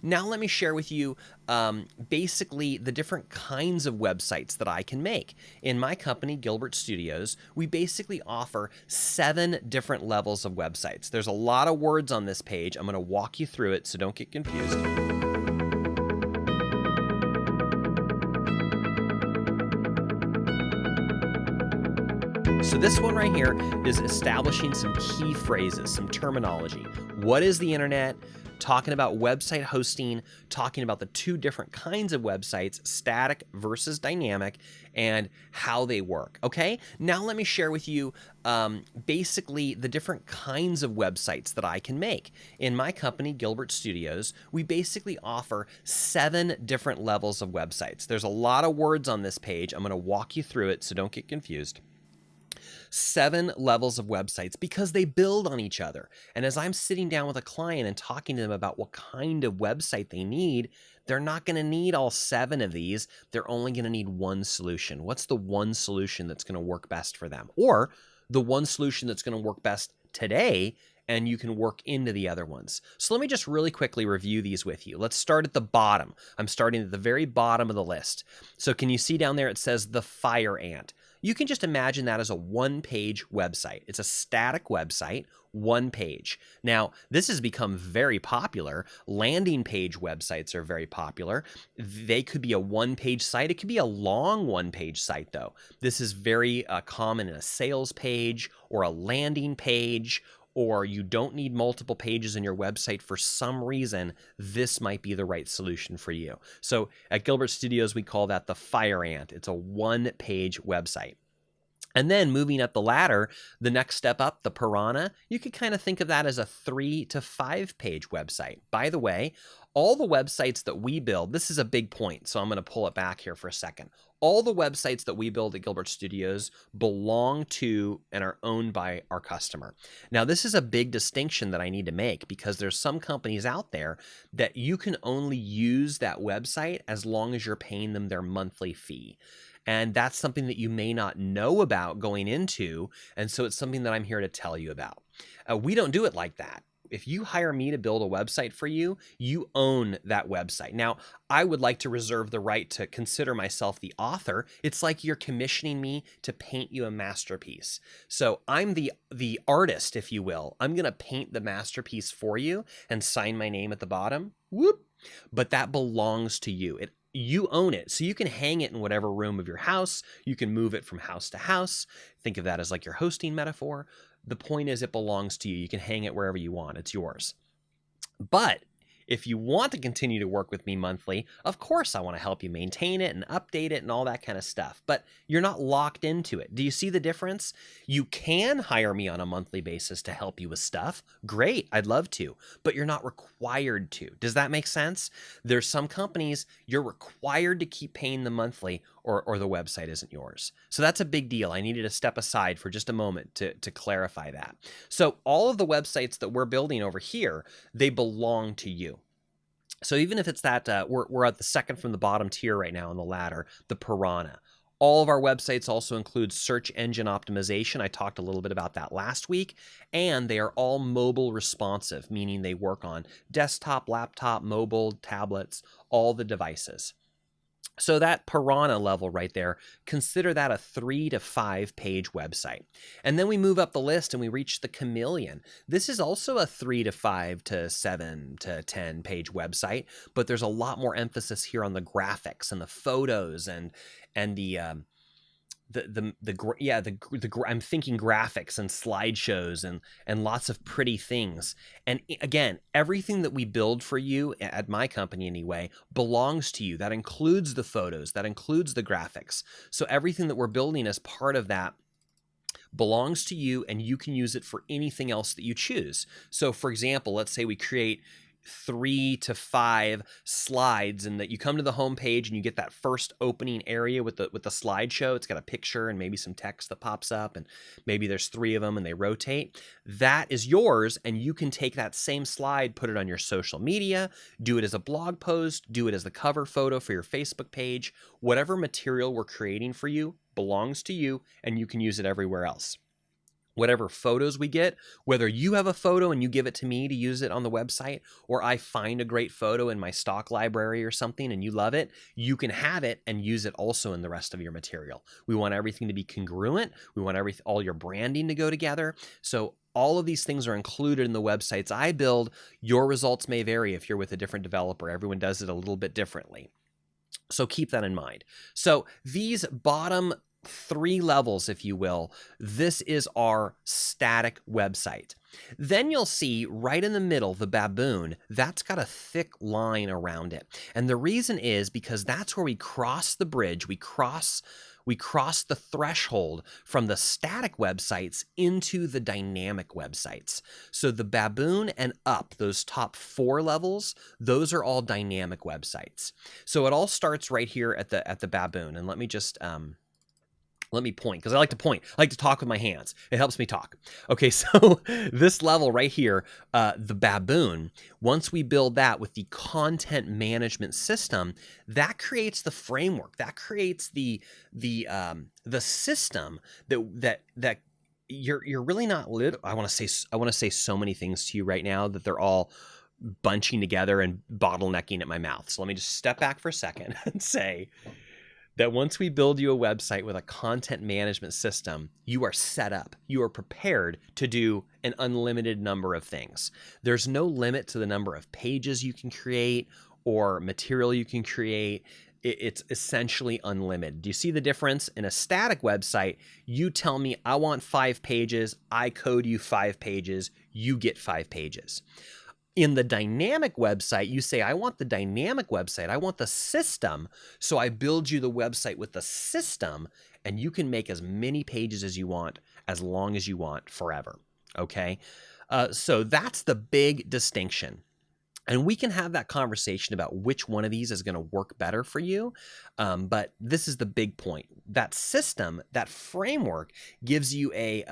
Now let me share with you basically the different kinds of websites that I can make. In my company, Gilbert Studios, we basically offer 7 different levels of websites. There's a lot of words on this page. I'm going to walk you through it, so don't get confused. So this one right here is establishing some key phrases, some terminology. What is the internet? Talking about website hosting, talking about the 2 different kinds of websites, static versus dynamic, and how they work. Okay, now let me share with you basically the different kinds of websites that I can make. In my company, Gilbert Studios, we basically offer 7 different levels of websites. There's a lot of words on this page. I'm going to walk you through it, so don't get confused. 7 levels of websites because they build on each other. And as I'm sitting down with a client and talking to them about what kind of website they need, they're not going to need all 7 of these. They're only going to need one solution. What's the one solution that's going to work best for them? Or the one solution that's going to work best today, and you can work into the other ones. So let me just really quickly review these with you. Let's start at the bottom. I'm starting at the very bottom of the list. So can you see down there it says the Fire Ant? You can just imagine that as a one-page website. It's a static website, one page. Now, this has become very popular. Landing page websites are very popular. They could be a one-page site. It could be a long one-page site, though. This is very common in a sales page or a landing page, or you don't need multiple pages in your website for some reason, this might be the right solution for you. So at Gilbert Studios, we call that the Fire Ant. It's a one-page website. And then moving up the ladder, the next step up, the Piranha, you could kind of think of that as a 3 to 5 page website. By the way, all the websites that we build, this is a big point, so I'm going to pull it back here for a second. All the websites that we build at Gilbert Studios belong to and are owned by our customer. Now, this is a big distinction that I need to make because there's some companies out there that you can only use that website as long as you're paying them their monthly fee. And that's something that you may not know about going into, and so it's something that I'm here to tell you about. We don't do it like that. If you hire me to build a website for you, you own that website. Now, I would like to reserve the right to consider myself the author. It's like you're commissioning me to paint you a masterpiece. So I'm the artist, if you will. I'm going to paint the masterpiece for you and sign my name at the bottom. Whoop. But that belongs to you. You own it, so you can hang it in whatever room of your house. You can move it from house to house. Think of that as like your hosting metaphor. The point is it belongs to you. You can hang it wherever you want. It's yours. But if you want to continue to work with me monthly, of course I want to help you maintain it and update it and all that kind of stuff, but you're not locked into it. Do you see the difference? You can hire me on a monthly basis to help you with stuff. Great, I'd love to, but you're not required to. Does that make sense? There's some companies you're required to keep paying them monthly or the website isn't yours. So that's a big deal. I needed to step aside for just a moment to clarify that. So all of the websites that we're building over here, they belong to you. So even if it's that, we're at the second from the bottom tier right now on the ladder, the Piranha. All of our websites also include search engine optimization. I talked a little bit about that last week. And they are all mobile responsive, meaning they work on desktop, laptop, mobile, tablets, all the devices. So that Piranha level right there, consider that a 3 to 5 page website. And then we move up the list and we reach the Chameleon. This is also a 3 to 5 to 7 to 10 page website, but there's a lot more emphasis here on the graphics and the photos and the I'm thinking graphics and slideshows and lots of pretty things. And again, everything that we build for you at my company anyway belongs to you. That includes the photos, that includes the graphics. So everything that we're building as part of that belongs to you, and you can use it for anything else that you choose. So for example, let's say we create 3 to 5 slides, and that you come to the home page and you get that first opening area with the slideshow. It's got a picture and maybe some text that pops up, and maybe there's 3 of them and they rotate. That is yours, and you can take that same slide, put it on your social media, do it as a blog post, do it as the cover photo for your Facebook page. Whatever material we're creating for you belongs to you, and you can use it everywhere else. whatever photos we get, whether you have a photo and you give it to me to use it on the website, or I find a great photo in my stock library or something and you love it, you can have it and use it also in the rest of your material. We want everything to be congruent. We want all your branding to go together. So all of these things are included in the websites I build. Your results may vary if you're with a different developer. Everyone does it a little bit differently. So keep that in mind. So these bottom 3 levels, if you will, this is our static website. Then you'll see right in the middle, the baboon, that's got a thick line around it. And the reason is because that's where we cross the bridge. We cross the threshold from the static websites into the dynamic websites. So the baboon and up, those top 4 levels, those are all dynamic websites. So it all starts right here at the baboon. And let me just let me point, because I like to point. I like to talk with my hands. It helps me talk. Okay, so this level right here, the baboon, once we build that with the content management system, that creates the framework. That creates the system that you're really not I want to say so many things to you right now that they're all bunching together and bottlenecking at my mouth. So let me just step back for a second and say that once we build you a website with a content management system, you are set up. You are prepared to do an unlimited number of things. There's no limit to the number of pages you can create or material you can create. It's essentially unlimited. Do you see the difference? In a static website, you tell me, I want 5 pages. I code you 5 pages. You get 5 pages. In the dynamic website, you say, I want the dynamic website. I want the system. So I build you the website with the system, and you can make as many pages as you want, as long as you want, forever. Okay? So that's the big distinction. And we can have that conversation about which one of these is going to work better for you. But this is the big point. That system, that framework gives you a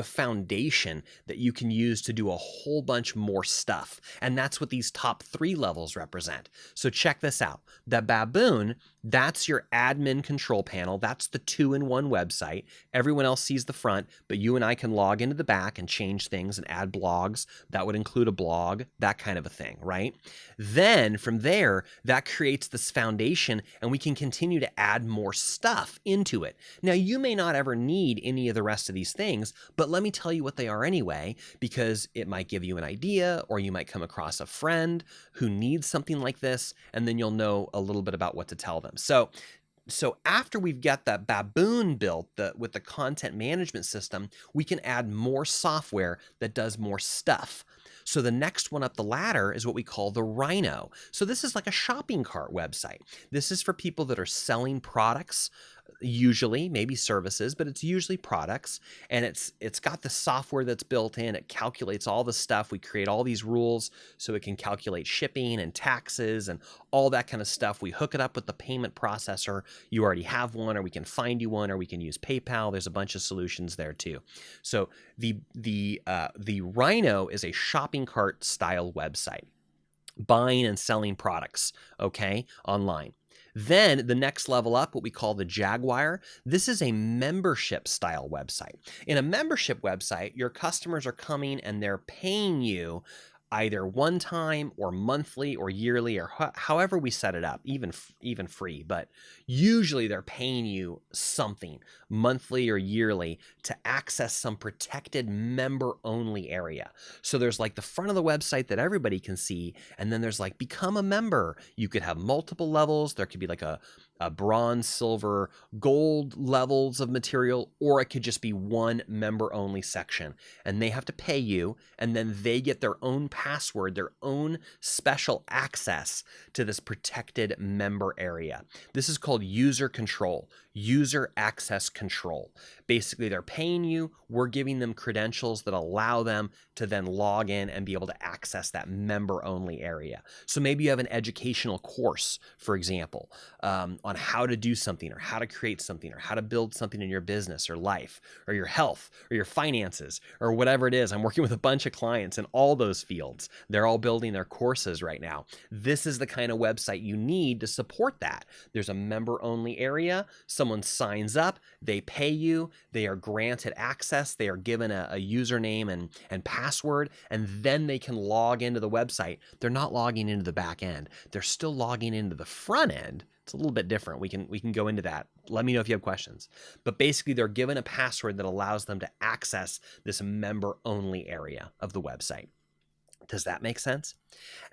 foundation that you can use to do a whole bunch more stuff. And that's what these top 3 levels represent. So check this out. The baboon, that's your admin control panel. That's the 2-in-1 website. Everyone else sees the front, but you and I can log into the back and change things and add blogs. That would include a blog, that kind of a thing, right? Then from there, that creates this foundation, and we can continue to add more stuff into it. Now, you may not ever need any of the rest of these things, but let me tell you what they are anyway, because it might give you an idea, or you might come across a friend who needs something like this, and then you'll know a little bit about what to tell them. So after we've got that baboon built with the content management system, we can add more software that does more stuff. So the next one up the ladder is what we call the Rhino. So this is like a shopping cart website. This is for people that are selling products, usually, maybe services, but it's usually products. And it's got the software that's built in. It calculates all the stuff. We create all these rules so it can calculate shipping and taxes and all that kind of stuff. We hook it up with the payment processor. You already have one, or we can find you one, or we can use PayPal. There's a bunch of solutions there too. So the Rhino is a shopping cart style website, buying and selling products, okay, online. Then the next level up, what we call the Jaguar, this is a membership style website. In a membership website, your customers are coming and they're paying you either one time or monthly or yearly, or however we set it up, even free, but usually they're paying you something monthly or yearly to access some protected member only area. So there's like the front of the website that everybody can see, and then there's like become a member. You could have multiple levels. There could be like a bronze, silver, gold levels of material, or it could just be one member only section, and they have to pay you, and then they get their own password, their own special access to this protected member area. This is called user control, user access control. Basically, they're paying you, we're giving them credentials that allow them to then log in and be able to access that member only area. So maybe you have an educational course, for example, on on how to do something or how to create something or how to build something in your business or life or your health or your finances or whatever it is. I'm working with a bunch of clients in all those fields. They're all building their courses right now. This is the kind of website you need to support that. There's a member-only area. Someone signs up, they pay you, they are granted access, they are given a username and password, and then they can log into the website. They're not logging into the back end. They're still logging into the front end. It's a little bit different. We can go into that. Let me know if you have questions. But basically, they're given a password that allows them to access this member-only area of the website. Does that make sense?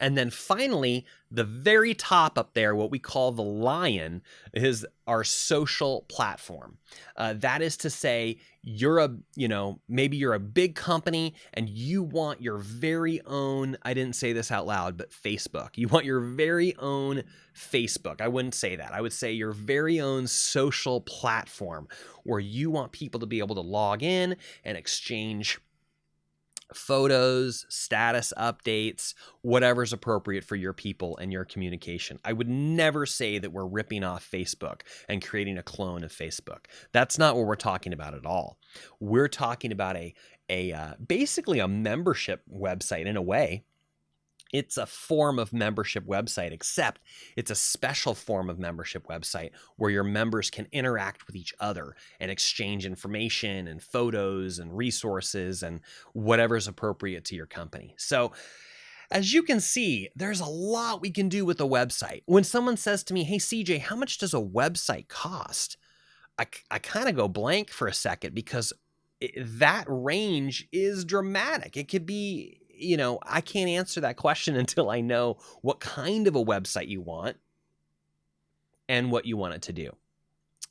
And then finally, the very top up there, what we call the lion, is our social platform. That is to say, maybe you're a big company and you want your very own, I didn't say this out loud, but Facebook. You want your very own Facebook. I wouldn't say that. I would say your very own social platform where you want people to be able to log in and exchange photos, status updates, whatever's appropriate for your people and your communication. I would never say that we're ripping off Facebook and creating a clone of Facebook. That's not what we're talking about at all. We're talking about basically a membership website in a way. It's a form of membership website, except it's a special form of membership website where your members can interact with each other and exchange information and photos and resources and whatever's appropriate to your company. So as you can see, there's a lot we can do with a website. When someone says to me, hey, CJ, how much does a website cost? I kind of go blank for a second because that range is dramatic. It could be, I can't answer that question until I know what kind of a website you want and what you want it to do.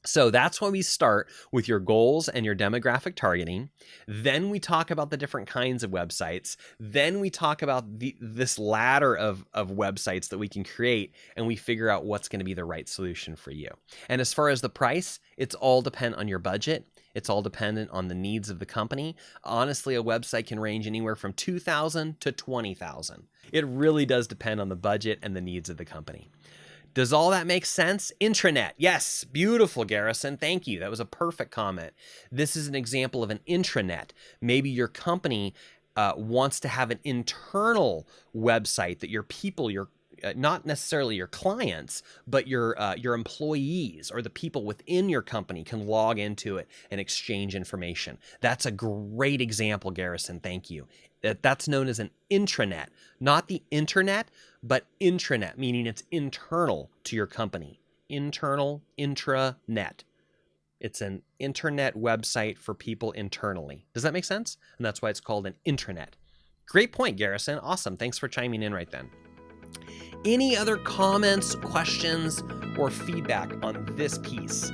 So that's when we start with your goals and your demographic targeting. Then we talk about the different kinds of websites. Then we talk about this ladder of websites that we can create, and we figure out what's going to be the right solution for you. And as far as the price, it's all dependent on your budget. It's all dependent on the needs of the company. Honestly, a website can range anywhere from $2,000 to $20,000. It really does depend on the budget and the needs of the company. Does all that make sense? Intranet. Yes. Beautiful, Garrison. Thank you. That was a perfect comment. This is an example of an intranet. Maybe your company wants to have an internal website that your people, not necessarily your clients, but your employees or the people within your company can log into it and exchange information. That's a great example, Garrison. Thank you. That's known as an intranet, not the internet, but intranet, meaning it's internal to your company. Internal, intranet. It's an internet website for people internally. Does that make sense? And that's why it's called an intranet. Great point, Garrison. Awesome. Thanks for chiming in right then. Any other comments, questions, or feedback on this piece?